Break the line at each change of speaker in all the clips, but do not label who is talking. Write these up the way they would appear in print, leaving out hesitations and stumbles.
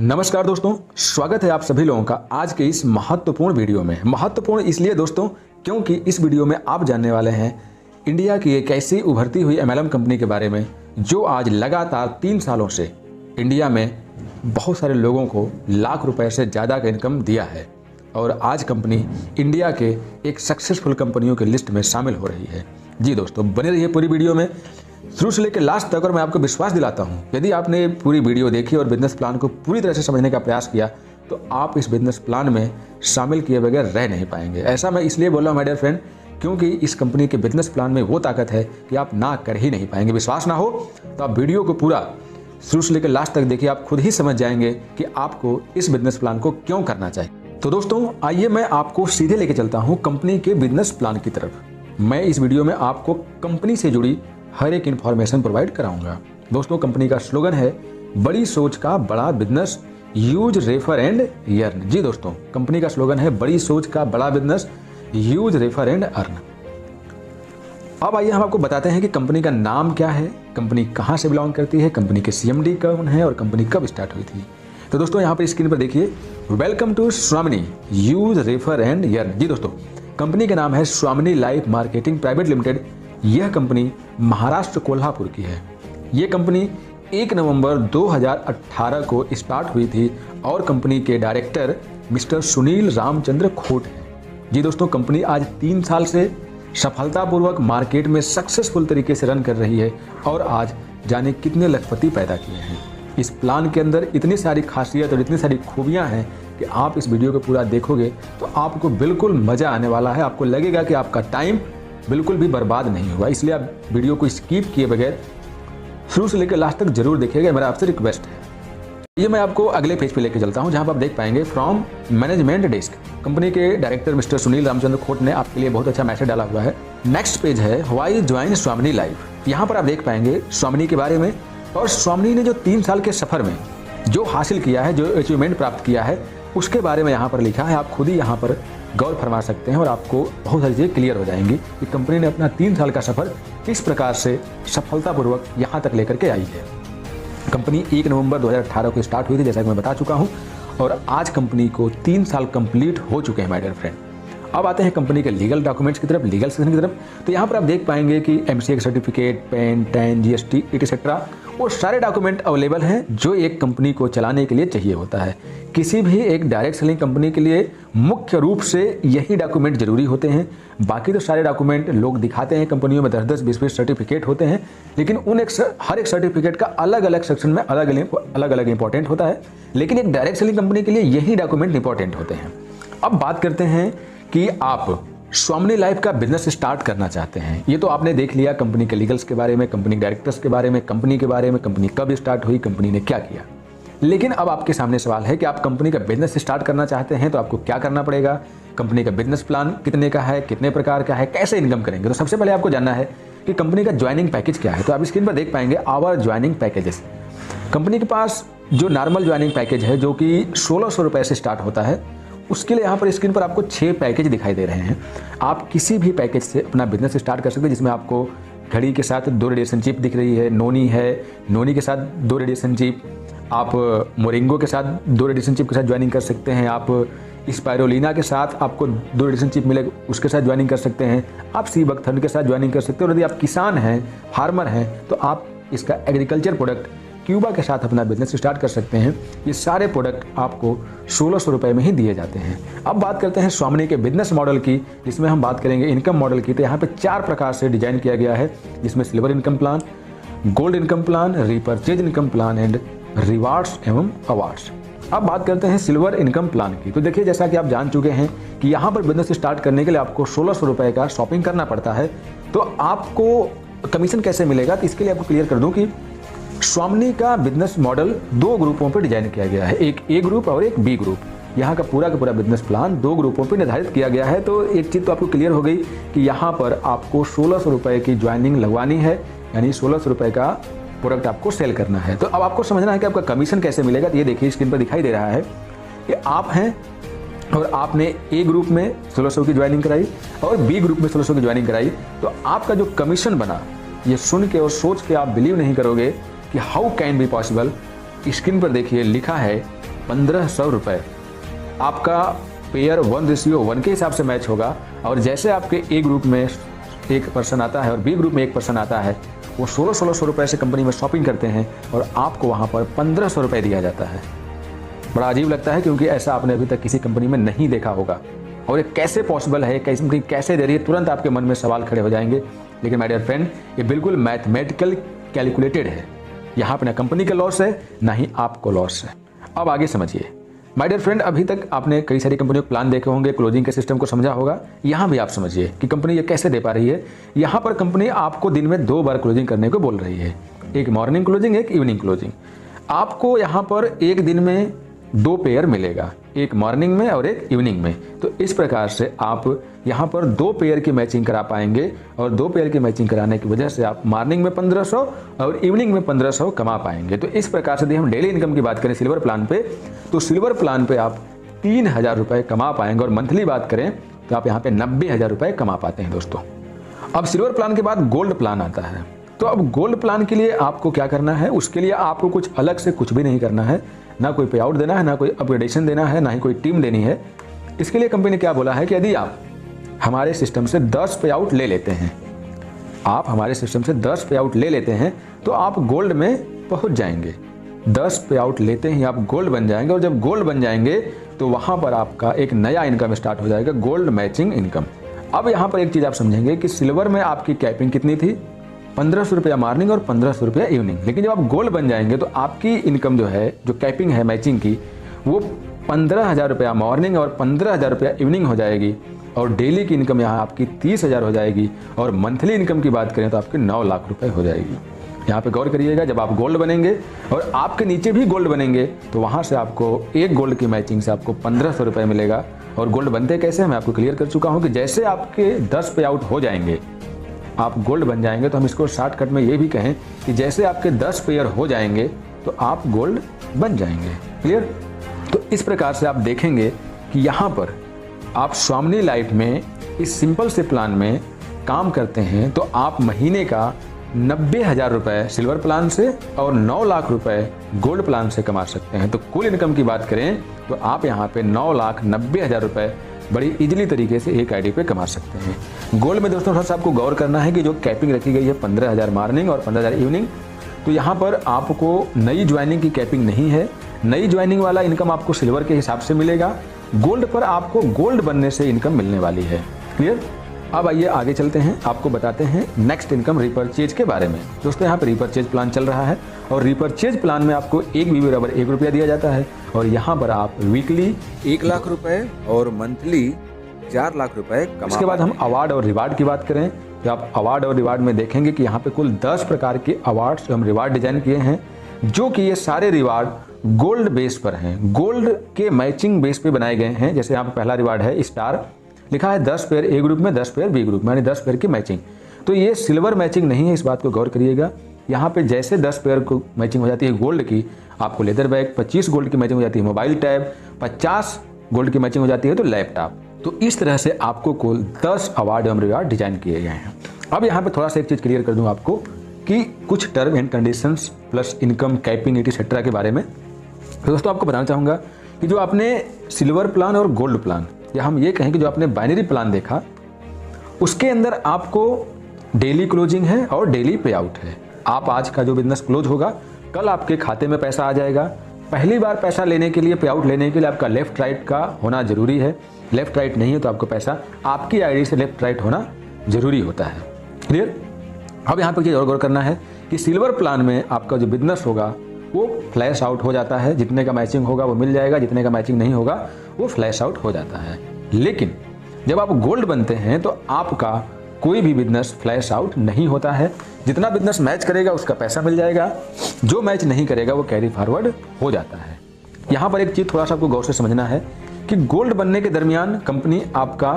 नमस्कार दोस्तों, स्वागत है आप सभी लोगों का आज के इस महत्वपूर्ण वीडियो में। महत्वपूर्ण इसलिए दोस्तों क्योंकि इस वीडियो में आप जानने वाले हैं इंडिया की एक ऐसी उभरती हुई MLM कंपनी के बारे में जो आज लगातार 3 सालों से इंडिया में बहुत सारे लोगों को लाख रुपए से ज़्यादा का इनकम दिया है और आज कंपनी इंडिया के एक सक्सेसफुल कंपनियों की लिस्ट में शामिल हो रही है। जी दोस्तों, बने रहिए पूरी वीडियो में शुरू से लेकर लास्ट तक। और मैं आपको विश्वास दिलाता हूं, यदि आपने पूरी वीडियो देखी और बिजनेस प्लान को पूरी तरह से समझने का प्रयास किया तो आप इस बिजनेस प्लान में शामिल किए बगैर रह नहीं पाएंगे। ऐसा मैं इसलिए बोल रहा हूं माय डियर फ्रेंड, क्योंकि इस कंपनी के बिजनेस प्लान में वो ताकत है कि आप ना कर ही नहीं पाएंगे। विश्वास ना हो तो आप वीडियो को पूरा शुरू से लेकर लास्ट तक देखिए, आप खुद ही समझ जाएंगे कि आपको इस बिजनेस प्लान को क्यों करना चाहिए। तो दोस्तों आइए मैं आपको सीधे लेके चलता हूँ कंपनी के बिजनेस प्लान की तरफ। मैं इस वीडियो में आपको कंपनी से जुड़ी हर एक इंफॉर्मेशन प्रोवाइड कराऊंगा। दोस्तों कंपनी का स्लोगन है बड़ी सोच का बड़ा business, use refer and earn. जी दोस्तों, कंपनी का स्लोगन है बड़ी सोच का बड़ा business, use refer and earn. अब आइए हम आपको बताते हैं कि कंपनी का नाम क्या है, कंपनी कहां से बिलोंग करती है, कंपनी के CMD कौन है और कंपनी कब स्टार्ट हुई थी। तो दोस्तों यहाँ पर स्क्रीन पर देखिए, वेलकम टू स्वामिनी यूज रेफर एंड अर्न। जी दोस्तों, कंपनी का नाम है स्वामिनी लाइफ मार्केटिंग प्राइवेट लिमिटेड। यह कंपनी महाराष्ट्र कोल्हापुर की है। यह कंपनी 1 नवंबर 2018 को स्टार्ट हुई थी और कंपनी के डायरेक्टर मिस्टर सुनील रामचंद्र खोट हैं। जी दोस्तों, कंपनी आज 3 साल से सफलतापूर्वक मार्केट में सक्सेसफुल तरीके से रन कर रही है और आज जाने कितने लखपति पैदा किए हैं। इस प्लान के अंदर इतनी सारी खासियत और इतनी सारी खूबियां हैं कि आप इस वीडियो को पूरा देखोगे तो आपको बिल्कुल मज़ा आने वाला है। आपको लगेगा कि आपका टाइम बिल्कुल भी बर्बाद नहीं हुआ। इसलिए आप वीडियो को स्किप किए बगैर शुरू से लेकर लास्ट तक जरूर देखिएगा, मेरा आपसे रिक्वेस्ट है। ये मैं आपको अगले पेज पे लेके चलता हूं जहां पर आप देख पाएंगे फ्रॉम मैनेजमेंट डेस्क। कंपनी के डायरेक्टर मिस्टर सुनील रामचंद्र खोट ने आपके लिए बहुत अच्छा मैसेज डाला हुआ है। नेक्स्ट पेज है व्हाई ज्वाइन स्वामिनी लाइफ। यहाँ पर आप देख पाएंगे स्वामिनी के बारे में और स्वामिनी ने जो 3 साल के सफर में जो हासिल किया है, जो अचीवमेंट प्राप्त किया है, उसके बारे में यहाँ पर लिखा है। आप खुद ही यहाँ पर गौर फरमा सकते हैं और आपको बहुत सारी चीज़ें क्लियर हो जाएंगी कि कंपनी ने अपना 3 साल का सफर किस प्रकार से सफलतापूर्वक यहाँ तक लेकर के आई है। कंपनी 1 नवंबर 2018 को स्टार्ट हुई थी, जैसा कि मैं बता चुका हूँ, और आज कंपनी को 3 साल कंप्लीट हो चुके हैं माय डियर फ्रेंड। अब आते हैं कंपनी के लीगल डॉक्यूमेंट्स की तरफ, लीगल सेक्शन की तरफ। तो यहाँ पर आप देख पाएंगे कि MCA का certificate, pan, tan, GST etcetera वो सारे डॉक्यूमेंट अवेलेबल हैं जो एक कंपनी को चलाने के लिए चाहिए होता है। किसी भी एक डायरेक्ट सेलिंग कंपनी के लिए मुख्य रूप से यही डॉक्यूमेंट जरूरी होते हैं। बाकी तो सारे डॉक्यूमेंट लोग दिखाते हैं, कंपनियों में 10-10, 20-20 सर्टिफिकेट होते हैं, लेकिन हर एक सर्टिफिकेट का अलग अलग सेक्शन में अलग अलग इंपॉर्टेंट होता है। लेकिन एक डायरेक्ट सेलिंग कंपनी के लिए यही डॉक्यूमेंट इंपॉर्टेंट होते हैं। अब बात करते हैं कि आप स्वामिनी लाइफ का बिजनेस स्टार्ट करना चाहते हैं। ये तो आपने देख लिया कंपनी के लीगल्स के बारे में, कंपनी के डायरेक्टर्स के बारे में, कंपनी के बारे में, कंपनी कब स्टार्ट हुई, कंपनी ने क्या किया। लेकिन अब आपके सामने सवाल है कि आप कंपनी का बिजनेस स्टार्ट करना चाहते हैं तो आपको क्या करना पड़ेगा, कंपनी का बिजनेस प्लान कितने का है, कितने प्रकार का है, कैसे इनकम करेंगे। तो सबसे पहले आपको जानना है कि कंपनी का ज्वाइनिंग पैकेज क्या है। तो आप स्क्रीन पर देख पाएंगे आवर ज्वाइनिंग पैकेजेस। कंपनी के पास जो नॉर्मल ज्वाइनिंग पैकेज है जो कि 1600 रुपये से स्टार्ट होता है, उसके लिए यहाँ पर स्क्रीन पर आपको 6 पैकेज दिखाई दे रहे हैं। आप किसी भी पैकेज से अपना बिजनेस स्टार्ट कर सकते हैं, जिसमें आपको घड़ी के साथ 2 रेडिएशन चिप दिख रही है, नोनी है, नोनी के साथ 2 रेडिएशन चिप, आप मोरिंगो के साथ 2 रेडिएशन चिप के साथ ज्वाइनिंग कर सकते हैं, आप स्पायरोलिना के साथ आपको 2 रेडिएशन चिप मिलेगा उसके साथ ज्वाइनिंग कर सकते हैं, आप सी बकथर्न के साथ ज्वाइनिंग कर सकते हैं। और यदि आप किसान हैं, फार्मर हैं, तो आप इसका एग्रीकल्चर प्रोडक्ट क्यूबा के साथ अपना बिजनेस स्टार्ट कर सकते हैं। ये सारे प्रोडक्ट आपको 1600 रुपये में ही दिए जाते हैं। अब बात करते हैं स्वामिनी के बिजनेस मॉडल की, जिसमें हम बात करेंगे इनकम मॉडल की। तो यहाँ पे 4 प्रकार से डिजाइन किया गया है, जिसमें silver income plan, gold income plan, repurchase income plan and rewards एवं अवार्ड्स। अब बात करते हैं सिल्वर इनकम प्लान की। तो देखिए, जैसा कि आप जान चुके हैं कि यहाँ पर बिजनेस स्टार्ट करने के लिए आपको 1600 रुपये का शॉपिंग करना पड़ता है। तो आपको कमीशन कैसे मिलेगा, तो इसके लिए आपको क्लियर कर दूँ कि स्वामिनी का बिजनेस मॉडल 2 ग्रुपों पर डिजाइन किया गया है, एक A ग्रुप और एक B ग्रुप। यहाँ का पूरा बिजनेस प्लान 2 ग्रुपों पर निर्धारित किया गया है। तो एक चीज़ तो आपको क्लियर हो गई कि यहाँ पर आपको 1600 रुपये की ज्वाइनिंग लगवानी है, यानी 1600 रुपये का प्रोडक्ट आपको सेल करना है। तो अब आपको समझना है कि आपका कमीशन कैसे मिलेगा। तो ये देखिए स्क्रीन पर दिखाई दे रहा है कि आप हैं और आपने A ग्रुप में 1600 की ज्वाइनिंग कराई और B ग्रुप में 1600 की ज्वाइनिंग कराई, तो आपका जो कमीशन बना, ये सुन के और सोच के आप बिलीव नहीं करोगे कि how can be possible. Screen पर देखिए लिखा है 1500 रुपये आपका पेयर 1:1 के हिसाब से मैच होगा। और जैसे आपके ए ग्रुप में एक पर्सन आता है और बी ग्रुप में एक पर्सन आता है, वो 1600 रुपये से कंपनी में शॉपिंग करते हैं और आपको वहाँ पर 1500 रुपये दिया जाता है। बड़ा अजीब लगता है क्योंकि ऐसा आपने अभी तक किसी कंपनी में नहीं देखा होगा। और ये कैसे पॉसिबल है, कैसे कंपनी कैसे दे रही है, तुरंत आपके मन में सवाल खड़े हो जाएंगे। लेकिन माय डियर फ्रेंड, ये बिल्कुल मैथमेटिकल कैलकुलेटेड है। यहाँ पे ना कंपनी का लॉस है, ना ही आपको लॉस है। अब आगे समझिए माय डियर फ्रेंड, अभी तक आपने कई सारी कंपनियों के प्लान देखे होंगे, क्लोजिंग के सिस्टम को समझा होगा। यहाँ भी आप समझिए कि कंपनी ये कैसे दे पा रही है। यहाँ पर कंपनी आपको दिन में 2 बार क्लोजिंग करने को बोल रही है, एक मॉर्निंग क्लोजिंग, एक इवनिंग क्लोजिंग। आपको यहाँ पर एक दिन में 2 पेयर मिलेगा, एक मॉर्निंग में और एक इवनिंग में। तो इस प्रकार से आप यहाँ पर 2 पेयर की मैचिंग करा पाएंगे और 2 पेयर की मैचिंग कराने की वजह से आप मॉर्निंग में 1500 और इवनिंग में 1500 कमा पाएंगे। तो इस प्रकार से यदि हम डेली इनकम की बात करें सिल्वर प्लान पे, तो सिल्वर प्लान पे आप 3000 रुपये कमा पाएंगे। और मंथली बात करें तो आप यहाँ पे 90,000 रुपये कमा पाते हैं दोस्तों। अब सिल्वर प्लान के बाद गोल्ड प्लान आता है। तो अब गोल्ड प्लान के लिए आपको क्या करना है, उसके लिए आपको कुछ अलग से कुछ भी नहीं करना है, ना कोई पे आउट देना है, ना कोई अपग्रेडेशन देना है, ना ही कोई टीम देनी है। इसके लिए कंपनी ने क्या बोला है कि यदि आप हमारे सिस्टम से 10 पे आउट ले लेते हैं, आप हमारे सिस्टम से 10 पे आउट ले लेते हैं तो आप गोल्ड में पहुंच जाएंगे। 10 पे आउट लेते ही आप गोल्ड बन जाएंगे। और जब गोल्ड बन जाएंगे तो वहां पर आपका एक नया इनकम स्टार्ट हो जाएगा, गोल्ड मैचिंग इनकम। अब यहाँ पर एक चीज़ आप समझेंगे कि सिल्वर में आपकी कैपिंग कितनी थी, 1500 रुपया मॉर्निंग और 1500 रुपया इवनिंग। लेकिन जब आप गोल्ड बन जाएंगे तो आपकी इनकम जो है, जो कैपिंग है मैचिंग की, वो 15,000 रुपया मॉर्निंग और 15,000 रुपया इवनिंग हो जाएगी। और डेली की इनकम यहाँ आपकी 30,000 हो जाएगी। और मंथली इनकम की बात करें तो आपकी 9 लाख रुपए हो जाएगी। यहाँ पे गौर करिएगा, जब आप गोल्ड बनेंगे और आपके नीचे भी गोल्ड बनेंगे तो वहाँ से आपको एक गोल्ड की मैचिंग से आपको 1500 रुपये मिलेगा। और गोल्ड बनते कैसे, मैं आपको क्लियर कर चुका हूँ कि जैसे आपके 10 पे आउट हो जाएंगे आप गोल्ड बन जाएंगे। तो हम इसको शॉर्टकट में ये भी कहें कि जैसे आपके 10 पेयर हो जाएंगे तो आप गोल्ड बन जाएंगे। क्लियर? तो इस प्रकार से आप देखेंगे कि यहाँ पर आप स्वामिनी लाइफ में इस सिंपल से प्लान में काम करते हैं तो आप महीने का 90,000 रुपये सिल्वर प्लान से और 9 लाख रुपए गोल्ड प्लान से कमा सकते हैं। तो कुल इनकम की बात करें तो आप यहाँ पे 9,90,000 रुपये बड़ी इजीली तरीके से एक आईडी पे कमा सकते हैं। गोल्ड में दोस्तों थोड़ा सा आपको गौर करना है कि जो कैपिंग रखी गई है 15,000 मॉर्निंग और 15,000 इवनिंग, तो यहाँ पर आपको नई ज्वाइनिंग की कैपिंग नहीं है। नई ज्वाइनिंग वाला इनकम आपको सिल्वर के हिसाब से मिलेगा। गोल्ड पर आपको गोल्ड बनने से इनकम मिलने वाली है। क्लियर? अब आइए आगे चलते हैं, आपको बताते हैं नेक्स्ट इनकम रिपर्चेज के बारे में। दोस्तों यहाँ पर रिपर्चेज प्लान चल रहा है और रिपर्चेज प्लान में आपको 1 BB बराबर 1 रुपया दिया जाता है। और यहाँ पर आप वीकली
1 लाख रुपए और मंथली 4 लाख रुपए कमा।
इसके बाद हम अवार्ड और रिवार्ड की बात करें तो आप अवार्ड और रिवार्ड में देखेंगे कि यहाँ पे कुल 10 प्रकार के अवार्ड्स हम रिवार्ड डिजाइन किए हैं, जो कि ये सारे रिवार्ड गोल्ड बेस पर हैं, गोल्ड के मैचिंग बेस पे बनाए गए हैं। जैसे यहाँ पे पहला रिवार्ड है स्टार, लिखा है 10 पेयर ए ग्रुप में 10 पेयर बी ग्रुप में, यानी 10 पेयर की मैचिंग। तो ये सिल्वर मैचिंग नहीं है, इस बात को गौर करिएगा। यहाँ पे जैसे 10 पेयर को मैचिंग हो जाती है गोल्ड की, आपको लेदर बैग, 25 गोल्ड की मैचिंग हो जाती है मोबाइल टैब, 50 गोल्ड की मैचिंग हो जाती है तो लैपटॉप। तो इस तरह से आपको कुल 10 अवार्ड एवं रिवार्ड डिजाइन किए गए हैं। अब यहाँ पे थोड़ा सा एक चीज़ क्लियर कर दूँ आपको कि कुछ term and conditions plus income capping etcetera के बारे में। तो दोस्तों आपको बताना चाहूँगा कि जो आपने सिल्वर प्लान और गोल्ड प्लान, या हम ये कहें कि जो आपने बाइनरी प्लान देखा, उसके अंदर आपको डेली क्लोजिंग है और डेली पे आउट है। आप आज का जो बिजनेस क्लोज होगा, कल आपके खाते में पैसा आ जाएगा। पहली बार पैसा लेने के लिए, पे आउट लेने के लिए आपका लेफ्ट राइट का होना जरूरी है। लेफ्ट राइट नहीं है तो आपको पैसा आपकी आईडी से लेफ्ट राइट होना जरूरी होता है। क्लियर? अब यहाँ पर चीज़ और गौर करना है कि सिल्वर प्लान में आपका जो बिजनेस होगा वो फ्लैश आउट हो जाता है, जितने का मैचिंग होगा वो मिल जाएगा, जितने का मैचिंग नहीं होगा वो फ्लैश आउट हो जाता है। लेकिन जब आप गोल्ड बनते हैं तो आपका कोई भी बिजनेस फ्लैश आउट नहीं होता है। जितना बिजनेस मैच करेगा उसका पैसा मिल जाएगा, जो मैच नहीं करेगा वो कैरी फॉरवर्ड हो जाता है। यहाँ पर एक चीज़ थोड़ा सा आपको गौर से समझना है कि गोल्ड बनने के दरमियान कंपनी आपका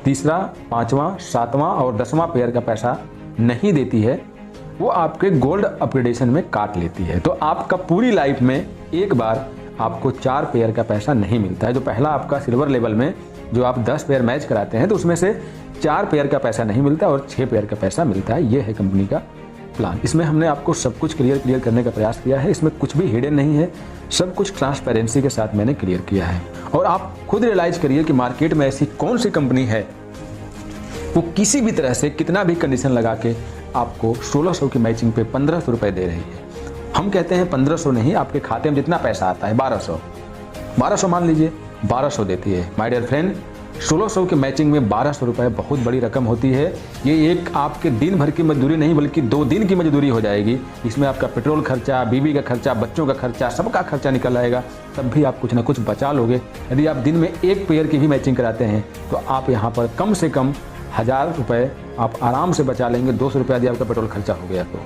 तीसरा, 5वां, 7वां और 10वां पेयर का पैसा नहीं देती है, वो आपके गोल्ड अपग्रेडेशन में काट लेती है। तो आपका पूरी लाइफ में एक बार आपको 4 पेयर का पैसा नहीं मिलता है। जो पहला आपका सिल्वर लेवल में जो आप 10 पेयर मैच कराते हैं तो उसमें से 4 पेयर का पैसा नहीं मिलता और 6 पेयर का पैसा मिलता है। ये है कंपनी का प्लान। इसमें हमने आपको सब कुछ क्लियर करने का प्रयास किया है। इसमें कुछ भी हिडन नहीं है, सब कुछ ट्रांसपेरेंसी के साथ मैंने क्लियर किया है। और आप खुद रियलाइज करिए कि मार्केट में ऐसी कौन सी कंपनी है वो किसी भी तरह से कितना भी कंडीशन लगा के आपको 1600 की मैचिंग पे 1500 रुपये दे रही है। हम कहते हैं 1500 नहीं, आपके खाते में जितना पैसा आता है 1200 मान लीजिए, 1200 देती है। माय डियर फ्रेंड, 1600 की मैचिंग में 1200 रुपये बहुत बड़ी रकम होती है। ये एक आपके दिन भर की मजदूरी नहीं बल्कि 2 दिन की मजदूरी हो जाएगी। इसमें आपका पेट्रोल खर्चा, बीवी का खर्चा, बच्चों का खर्चा, सबका खर्चा निकल आएगा, तब भी आप कुछ ना कुछ बचा लोगे। यदि आप दिन में एक पेयर की भी मैचिंग कराते हैं तो आप यहाँ पर कम से कम 1000 रुपये आप आराम से बचा लेंगे। 200 रुपये यदि आपका पेट्रोल खर्चा हो गया तो।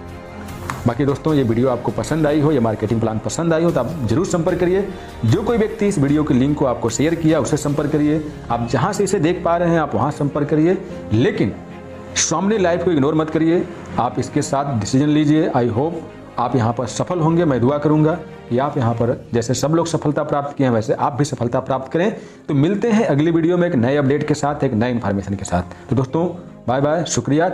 बाकी दोस्तों, ये वीडियो आपको पसंद आई हो, ये मार्केटिंग प्लान पसंद आई हो तो आप जरूर संपर्क करिए। जो कोई व्यक्ति इस वीडियो के लिंक को आपको शेयर किया उससे संपर्क करिए। आप जहां से इसे देख पा रहे हैं आप वहां संपर्क करिए, लेकिन स्वामी लाइफ को इग्नोर मत करिए। आप इसके साथ डिसीजन लीजिए। आई होप आप यहाँ पर सफल होंगे। मैं दुआ करूँगा कि आप यहाँ पर जैसे सब लोग सफलता प्राप्त किए हैं वैसे आप भी सफलता प्राप्त करें। तो मिलते हैं अगली वीडियो में एक नए अपडेट के साथ, एक नए इन्फॉर्मेशन के साथ। तो दोस्तों, बाय बाय, शुक्रिया।